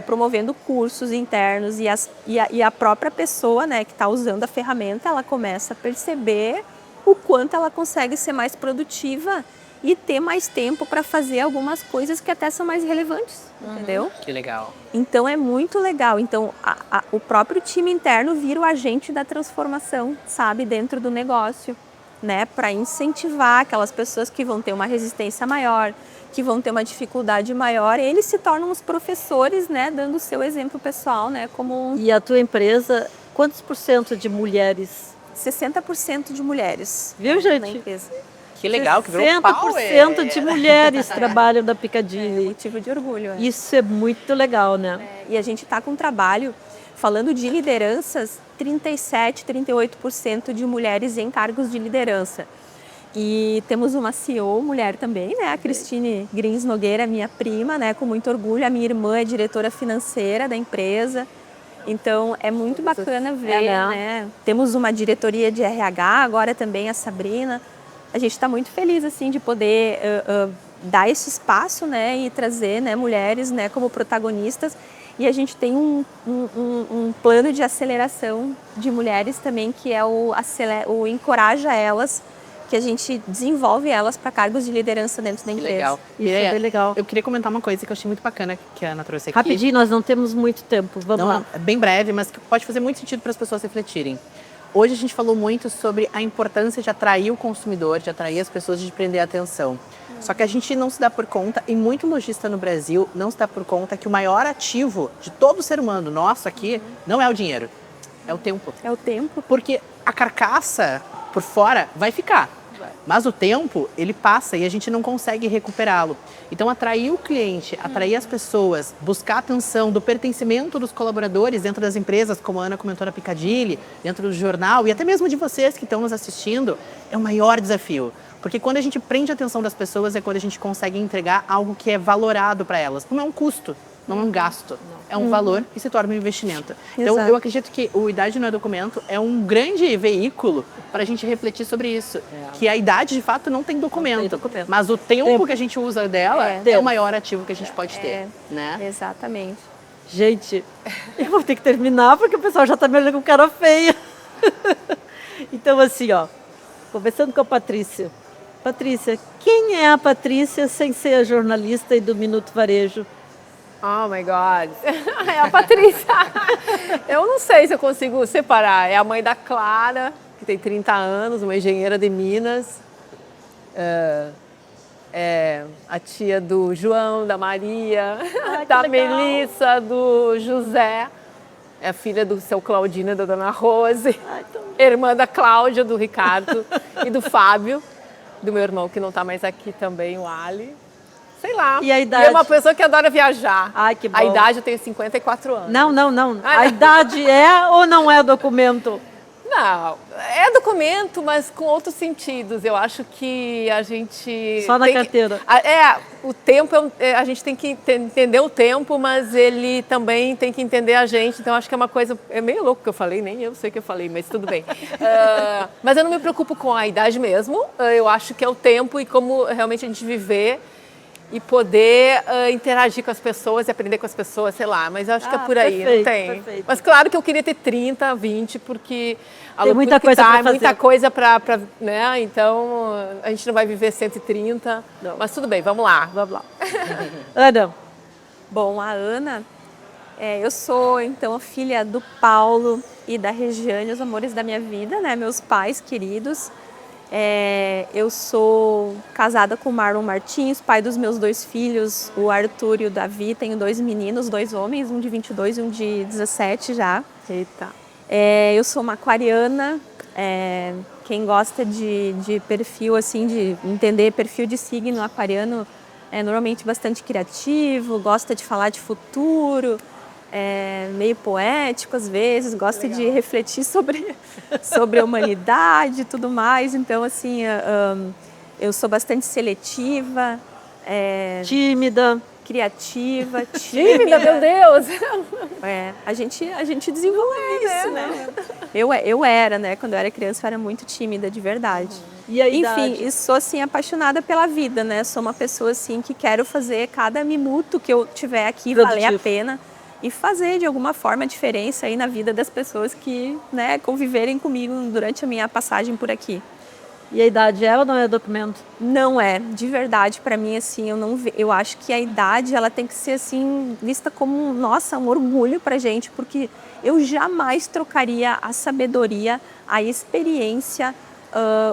promovendo cursos internos e a própria pessoa, né, que está usando a ferramenta, ela começa a perceber o quanto ela consegue ser mais produtiva e ter mais tempo para fazer algumas coisas que até são mais relevantes, entendeu? Que legal. Então é muito legal. Então o próprio time interno vira o agente da transformação, sabe, dentro do negócio, né, para incentivar aquelas pessoas que vão ter uma resistência maior, que vão ter uma dificuldade maior, e eles se tornam os professores, né, dando o seu exemplo pessoal, né, como... E a tua empresa, quantos por cento de mulheres? 60% de mulheres. Viu, gente? Na empresa. Que legal, que virou 60% de mulheres trabalham na Piccadilly. Motivo de orgulho. Isso é muito legal, né? E a gente está com um trabalho, falando de lideranças, 37%, 38% de mulheres em cargos de liderança. E temos uma CEO mulher também, né? A Cristine Grins Nogueira, minha prima, né? Com muito orgulho. A minha irmã é diretora financeira da empresa. Então, é muito bacana ver, né? Temos uma diretoria de RH, agora também a Sabrina. A gente está muito feliz, assim, de poder dar esse espaço, né? E trazer, né, mulheres, né, como protagonistas. E a gente tem um plano de aceleração de mulheres também, que é o Encoraja Elas, que a gente desenvolve elas para cargos de liderança dentro da Que empresa. legal. Isso é bem legal. Eu queria comentar uma coisa que eu achei muito bacana que a Ana trouxe aqui. Rapidinho, nós não temos muito tempo. Vamos lá. Não, é bem breve, mas que pode fazer muito sentido para as pessoas refletirem. Hoje a gente falou muito sobre a importância de atrair o consumidor, de atrair as pessoas, de prender a atenção. Só que a gente não se dá por conta, e muito lojista no Brasil não se dá por conta que o maior ativo de todo ser humano nosso aqui não é o dinheiro, é o tempo. É o tempo. Porque a carcaça por fora vai ficar. Mas o tempo, ele passa e a gente não consegue recuperá-lo. Então, atrair o cliente, atrair as pessoas, buscar a atenção do pertencimento dos colaboradores dentro das empresas, como a Ana comentou na Piccadilly, dentro do jornal e até mesmo de vocês que estão nos assistindo, é o maior desafio. Porque quando a gente prende a atenção das pessoas é quando a gente consegue entregar algo que é valorado para elas. Não é um custo, não é um gasto, é um valor e se torna um investimento. Então, Exato. eu acredito que o Idade Não é Documento é um grande veículo para a gente refletir sobre isso. Que a idade, de fato, não tem documento. documento. Mas o tempo que a gente usa dela é o maior ativo que a gente pode ter. Né? Exatamente. Gente, eu vou ter que terminar porque o pessoal já está me olhando com cara feia. Então, assim, ó, conversando com a Patrícia. Patrícia, quem é a Patrícia sem ser a jornalista e do Minuto Varejo? Oh my God. É a Patrícia. Eu não sei se eu consigo separar. É a mãe da Clara, que tem 30 anos, uma engenheira de Minas. É a tia do João, da Maria, da Melissa, do José. É a filha do seu Claudino e da dona Rose. Irmã da Cláudia, do Ricardo e do Fábio, do meu irmão que não está mais aqui também, o Ali. Sei lá. E a idade? E é uma pessoa que adora viajar. Ai, que bom. A idade, eu tenho 54 anos. Não. A idade é ou não é documento? Não, é documento, mas com outros sentidos. Eu acho que a gente... Só na tem carteira. O tempo, a gente tem que entender o tempo, mas ele também tem que entender a gente. Então, acho que é uma coisa... É meio louco que eu falei, nem eu sei o que eu falei, mas tudo bem. Mas eu não me preocupo com a idade mesmo. Eu acho que é o tempo e como realmente a gente viver e poder interagir com as pessoas e aprender com as pessoas, sei lá. Mas eu acho que é por aí, perfeito, não tem. perfeito. Mas claro que eu queria ter 30, 20, porque Tem muita coisa pra fazer. muita coisa para, né? Então, a gente não vai viver 130. Não. Mas tudo bem, vamos lá. Vamos lá. Ana, Bom, a Ana, eu sou então a filha do Paulo e da Regiane, os amores da minha vida, né? Meus pais queridos. Eu sou casada com o Marlon Martins, pai dos meus 2 filhos, o Arthur e o Davi. Tenho 2 meninos, 2 homens, um de 22 e um de 17 já. Eita. Eu sou uma aquariana. Quem gosta de perfil, assim, de entender perfil de signo aquariano, é normalmente bastante criativo, gosta de falar de futuro, meio poético às vezes, gosta de refletir sobre a humanidade e tudo mais. Então, assim, eu sou bastante seletiva, tímida. criativa, Tímida, meu Deus! a gente desenvolve isso, né? Eu era, né? Quando eu era criança, eu era muito tímida, de verdade. E a idade? Enfim, e sou, assim, apaixonada pela vida, né? Sou uma pessoa, assim, que quero fazer cada minuto que eu tiver aqui valer a pena e fazer, de alguma forma, a diferença aí na vida das pessoas que, né, conviverem comigo durante a minha passagem por aqui. E a idade é ou não é documento? Não é, de verdade, para mim, assim, eu acho que a idade, ela tem que ser, assim, vista como, nossa, um orgulho pra gente, porque eu jamais trocaria a sabedoria, a experiência,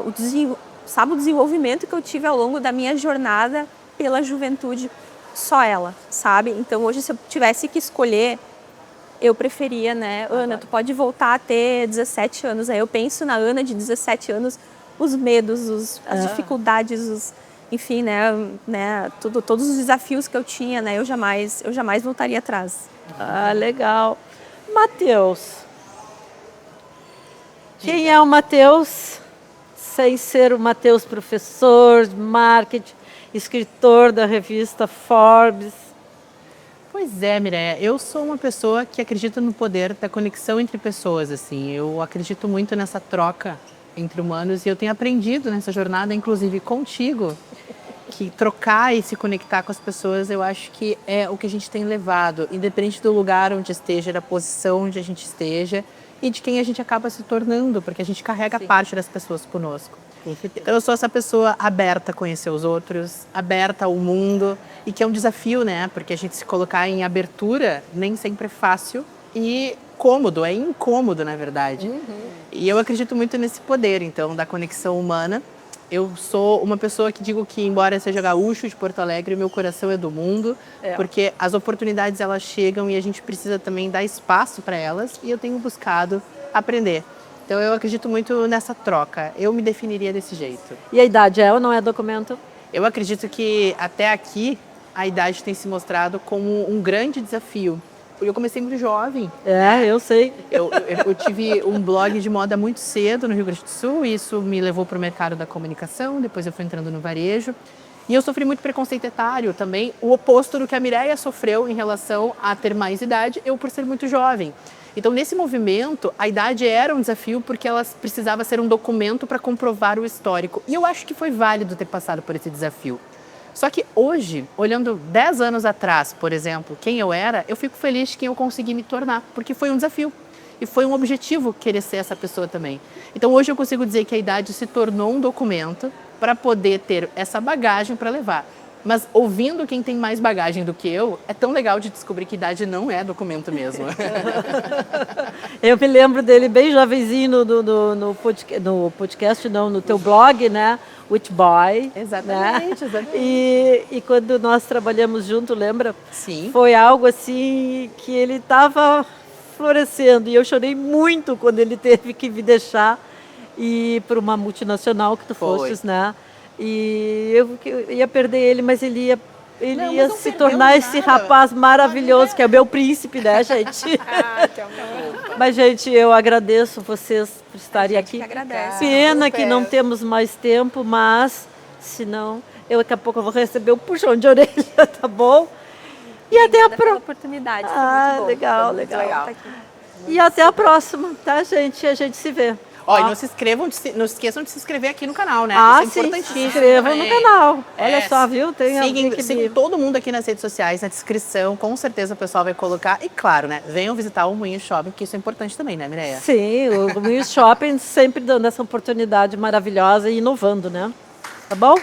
o desenvolvimento que eu tive ao longo da minha jornada pela juventude, só ela, sabe? Então, hoje, se eu tivesse que escolher, eu preferia, né, Ana, tu pode voltar a ter 17 anos, aí eu penso na Ana de 17 anos, os medos, as dificuldades, enfim, né, todos os desafios que eu tinha, né, eu jamais voltaria atrás. Ah, legal. Matheus. Quem é o Matheus? Sem ser o Matheus professor de marketing, escritor da revista Forbes. Pois é, Mireia, eu sou uma pessoa que acredita no poder da conexão entre pessoas, assim. Eu acredito muito nessa troca entre humanos e eu tenho aprendido nessa jornada, inclusive contigo, que trocar e se conectar com as pessoas, eu acho que é o que a gente tem levado, independente do lugar onde esteja, da posição onde a gente esteja e de quem a gente acaba se tornando, porque a gente carrega parte das pessoas conosco. Então eu sou essa pessoa aberta a conhecer os outros, aberta ao mundo, e que é um desafio, né? Porque a gente se colocar em abertura nem sempre é fácil e cômodo, é incômodo, na verdade. E eu acredito muito nesse poder, então, da conexão humana. Eu sou uma pessoa que digo que, embora eu seja gaúcho de Porto Alegre, meu coração é do mundo, porque as oportunidades elas chegam e a gente precisa também dar espaço para elas, e eu tenho buscado aprender. Então eu acredito muito nessa troca. Eu me definiria desse jeito. E a idade é ou não é documento? Eu acredito que até aqui a idade tem se mostrado como um grande desafio. Eu comecei muito jovem. Eu sei. Eu tive um blog de moda muito cedo no Rio Grande do Sul, e isso me levou para o mercado da comunicação, depois eu fui entrando no varejo. E eu sofri muito preconceito etário também, o oposto do que a Mireia sofreu em relação a ter mais idade, eu por ser muito jovem. Então, nesse movimento, a idade era um desafio porque ela precisava ser um documento para comprovar o histórico. E eu acho que foi válido ter passado por esse desafio. Só que hoje, olhando 10 anos atrás, por exemplo, quem eu era, eu fico feliz de quem eu consegui me tornar, porque foi um desafio. E foi um objetivo querer ser essa pessoa também. Então, hoje eu consigo dizer que a idade se tornou um documento para poder ter essa bagagem para levar. Mas ouvindo quem tem mais bagagem do que eu, é tão legal de descobrir que idade não é documento mesmo. Eu me lembro dele bem jovenzinho no podcast, não, no teu blog, né? Witch Boy. Exatamente, né? exatamente. E quando nós trabalhamos junto, lembra? Sim. Foi algo assim que ele estava florescendo. E eu chorei muito quando ele teve que me deixar ir para uma multinacional que tu fostes, né? E eu ia perder ele, mas ele ia se tornar esse rapaz maravilhoso, que é o meu príncipe, né, gente? Mas, gente, eu agradeço vocês por estarem aqui. Pena que não temos mais tempo, mas, senão, daqui a pouco eu vou receber um puxão de orelha, tá bom? E até a próxima oportunidade. Legal. Tá aqui. E até a próxima, tá, gente? A gente se vê. Ó, e não esqueçam de se inscrever aqui no canal, né? Isso é importantíssimo. Se inscrevam no canal. Olha só, viu? Tem alguém que sigam todo mundo aqui nas redes sociais, na descrição. Com certeza o pessoal vai colocar. E claro, né? Venham visitar o Moinho Shopping, que isso é importante também, né, Mireia? Sim, o Moinho Shopping sempre dando essa oportunidade maravilhosa e inovando, né? Tá bom?